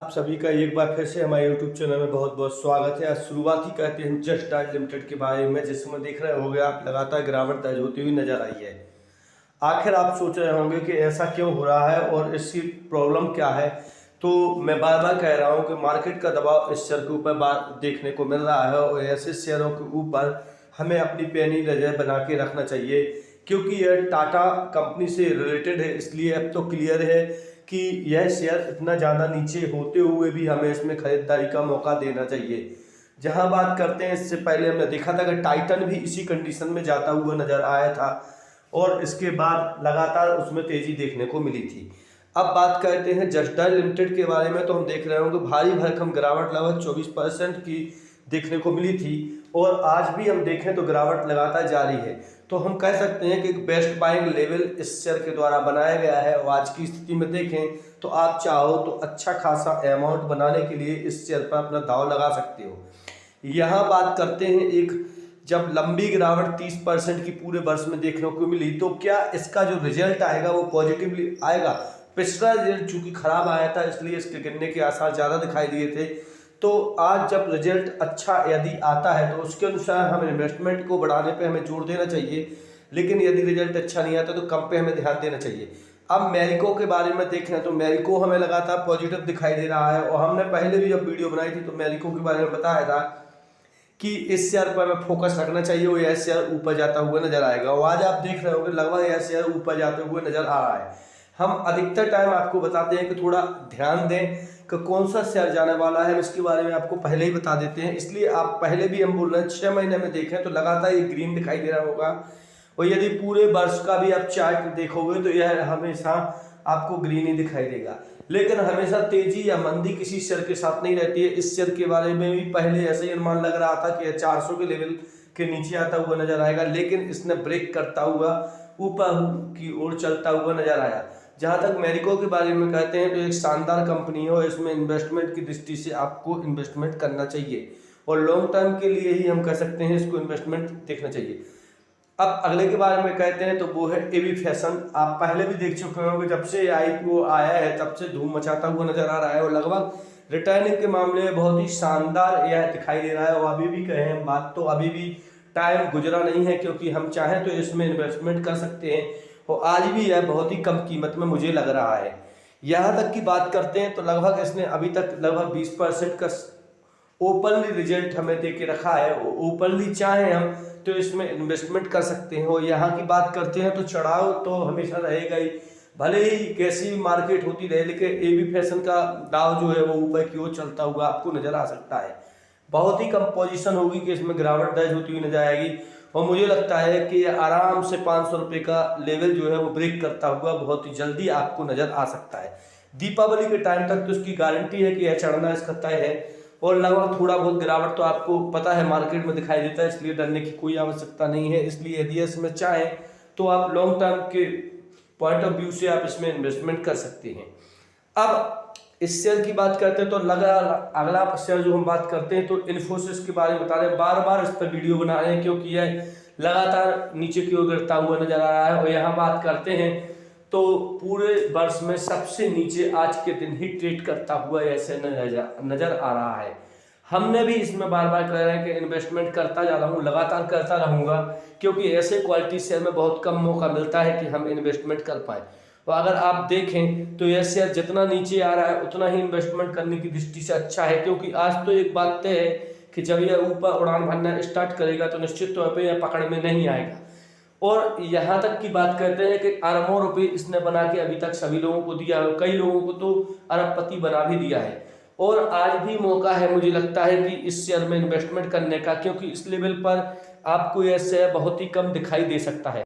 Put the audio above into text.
आप सभी का एक बार फिर से हमारे YouTube चैनल में बहुत बहुत स्वागत है। आज शुरुआत ही करते हैं जस्ट डायल लिमिटेड के बारे में, जिसमें देख रहे होंगे आप लगातार गिरावट दर्ज होती हुई नजर आई है। आखिर आप सोच रहे होंगे कि ऐसा क्यों हो रहा है और इसकी प्रॉब्लम क्या है। तो मैं बार बार कह रहा हूं कि मार्केट का दबाव इस शेयर के ऊपर देखने को मिल रहा है और ऐसे शेयरों के ऊपर हमें अपनी पैनी नज़र बना के रखना चाहिए, क्योंकि यह टाटा कंपनी से रिलेटेड है। इसलिए अब तो क्लियर है कि यह शेयर इतना ज़्यादा नीचे होते हुए भी हमें इसमें खरीदारी का मौका देना चाहिए। जहां बात करते हैं, इससे पहले हमने देखा था कि टाइटन भी इसी कंडीशन में जाता हुआ नजर आया था और इसके बाद लगातार उसमें तेजी देखने को मिली थी। अब बात करते हैं जस्ट डायल लिमिटेड के बारे में, तो हम देख रहे होंगे भारी भरकम गिरावट लगभग 24% की देखने को मिली थी और आज भी हम देखें तो गिरावट लगातार जारी है। तो हम कह सकते हैं कि एक बेस्ट बाइंग लेवल इस शेयर के द्वारा बनाया गया है और आज की स्थिति में देखें तो आप चाहो तो अच्छा खासा अमाउंट बनाने के लिए इस शेयर पर अपना दांव लगा सकते हो। यहाँ बात करते हैं, एक जब लंबी गिरावट 30% की पूरे वर्ष में देखने को मिली, तो क्या इसका जो रिजल्ट आएगा वो पॉजिटिवली आएगा। पिछला रिजल्ट चूंकि खराब आया था इसलिए इसके गिरने के आसार ज़्यादा दिखाई दिए थे। तो आज जब रिजल्ट अच्छा यदि आता है तो उसके अनुसार हम इन्वेस्टमेंट को बढ़ाने पे हमें जोर देना चाहिए, लेकिन यदि रिजल्ट अच्छा नहीं आता तो कम पे हमें ध्यान देना चाहिए। अब मैरिको के बारे में देखें तो मैरिको हमें लगातार पॉजिटिव दिखाई दे रहा है और हमने पहले भी जब वीडियो बनाई थी तो मैरिको के बारे में बताया था कि इस शेयर पर हमें फोकस रखना चाहिए और यह शेयर ऊपर जाता हुआ नजर आएगा और आज आप देख रहे होंगे लगभग यह शेयर ऊपर जाते हुए नजर आ रहा है। हम अधिकतर टाइम आपको बताते हैं कि थोड़ा ध्यान दें कि कौन सा शेयर जाने वाला है, हम इसके बारे में आपको पहले ही बता देते हैं। इसलिए आप पहले भी हम बोल रहे हैं 6 महीने में देखें तो लगातार ये ग्रीन दिखाई दे रहा होगा और यदि पूरे वर्ष का भी आप चार्ट देखोगे तो यह हमेशा आपको ग्रीन ही दिखाई देगा। लेकिन हमेशा तेजी या मंदी किसी शेयर के साथ नहीं रहती है। इस शेयर के बारे में भी पहले ऐसा ही अनुमान लग रहा था कि 400 के लेवल के नीचे आता हुआ नजर आएगा, लेकिन इसने ब्रेक करता हुआ ऊपर की ओर चलता हुआ नजर आया। जहां तक मैरिको के बारे में कहते हैं तो एक शानदार कंपनी है और इसमें इन्वेस्टमेंट की दृष्टि से आपको इन्वेस्टमेंट करना चाहिए और लॉन्ग टर्म के लिए ही हम कह सकते हैं इसको इन्वेस्टमेंट देखना चाहिए। अब अगले के बारे में कहते हैं तो वो है एवी फैशन। आप पहले भी देख चुके होंगे, जब से आईपीओ आया है तब से धूम मचाता हुआ नजर आ रहा है और लगभग रिटर्निंग के मामले में बहुत ही शानदार यह दिखाई दे रहा है और अभी भी कहें हम बात तो अभी भी टाइम गुजरा नहीं है, क्योंकि हम चाहें तो इसमें इन्वेस्टमेंट कर सकते हैं और आज भी यह बहुत ही कम कीमत में मुझे लग रहा है। यहाँ तक की बात करते हैं तो लगभग इसने अभी तक लगभग 20% का ओपनली रिजल्ट हमें दे के रखा है। ओपनली चाहे हम तो इसमें इन्वेस्टमेंट कर सकते हैं और यहाँ की बात करते हैं तो चढ़ाव तो हमेशा रहेगा ही, भले ही कैसी भी मार्केट होती रहे, लेकिन एवी फैशन का दाव जो है वो ऊपर की ओर चलता हुआ आपको नजर आ सकता है। बहुत ही कम पोजीशन होगी कि इसमें गिरावट दर्ज होती हुई नजर आएगी और मुझे लगता है कि आराम से 500 रुपये का लेवल जो है वो ब्रेक करता हुआ बहुत ही जल्दी आपको नजर आ सकता है। दीपावली के टाइम तक तो इसकी गारंटी है कि यह चढ़ना इसका तय है और लगभग थोड़ा बहुत गिरावट तो आपको पता है मार्केट में दिखाई देता है, इसलिए डरने की कोई आवश्यकता नहीं है। इसलिए यदि इसमें चाहें तो आप लॉन्ग टर्म के पॉइंट ऑफ व्यू से आप इसमें इन्वेस्टमेंट कर सकते हैं। अब इस शेयर की बात करते हैं तो अगला शेयर जो हम बात करते हैं तो इन्फोसिस के बारे में बता रहे हैं। बार बार इस पर वीडियो बना रहे हैं क्योंकि यह लगातार नीचे की ओर गिरता हुआ नजर आ रहा है और यहाँ बात करते हैं तो पूरे वर्ष में सबसे नीचे आज के दिन ही ट्रेड करता हुआ ऐसे नजर आ रहा है। हमने भी इसमें बार बार कह रहे हैं कि इन्वेस्टमेंट करता जा रहा हूँ, लगातार करता रहूंगा, क्योंकि ऐसे क्वालिटी शेयर में बहुत कम मौका मिलता है कि हम इन्वेस्टमेंट कर पाए। और अगर आप देखें तो यह शेयर जितना नीचे आ रहा है उतना ही इन्वेस्टमेंट करने की दृष्टि से अच्छा है, क्योंकि आज तो एक बात तय है कि जब यह ऊपर उड़ान भरना स्टार्ट करेगा तो निश्चित तौर पर यह पकड़ में नहीं आएगा। और यहाँ तक की बात करते हैं कि अरबों रुपए इसने बना के अभी तक सभी लोगों को दिया है, कई लोगों को तो अरबपति बना भी दिया है और आज भी मौका है मुझे लगता है कि इस शेयर में इन्वेस्टमेंट करने का, क्योंकि इस लेवल पर आपको यह शेयर बहुत ही कम दिखाई दे सकता है।